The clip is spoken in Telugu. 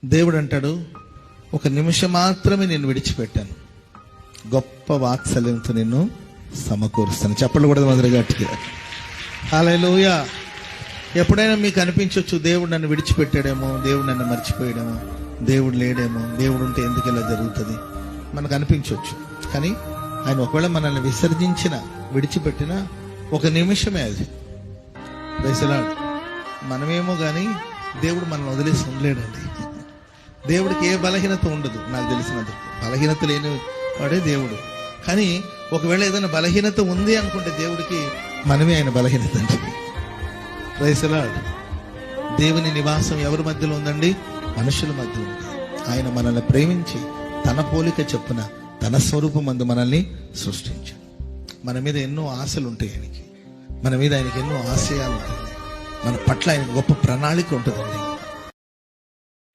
దేవుడు అంటాడు, ఒక నిమిషం మాత్రమే నేను విడిచిపెట్టాను, గొప్ప వాత్సల్యంతో నిన్ను సమకూరుస్తాను. చెప్పలు కూడా మొదలు గట్టిగా హల్లెలూయా. ఎప్పుడైనా మీకు అనిపించవచ్చు, దేవుడు నన్ను విడిచిపెట్టాడేమో, దేవుడు నన్ను మర్చిపోయాడేమో, దేవుడు లేడేమో, దేవుడు ఉంటే ఎందుకు ఇలా జరుగుతుంది మనకు అనిపించవచ్చు. కానీ ఆయన ఒకవేళ మనల్ని విసర్జించిన, విడిచిపెట్టిన ఒక నిమిషమే అది. Praise the lord. మనమేమో కానీ దేవుడు మనల్ని వదిలేసి ఉండలేడండి. దేవుడికి ఏ బలహీనత ఉండదు నాకు తెలిసినందుకు. బలహీనత లేని వాడే దేవుడు. కానీ ఒకవేళ ఏదైనా బలహీనత ఉంది అనుకుంటే దేవుడికి మనమే ఆయన బలహీనత అంటే. Praise the lord. దేవుని నివాసం ఎవరి మధ్యలో ఉందండి? మనుషుల మధ్యలో ఉంది. ఆయన మనల్ని ప్రేమించి తన పోలిక చొప్పున తన స్వరూపం మందు మనల్ని సృష్టించాడు. మన మీద ఎన్నో ఆశలు ఉంటాయి ఆయనకి. మన మీద ఆయనకి ఎన్నో ఆశయాలు ఉంటాయి. మన పట్ల ఆయన గొప్ప ప్రణాళిక ఉంటుందండి.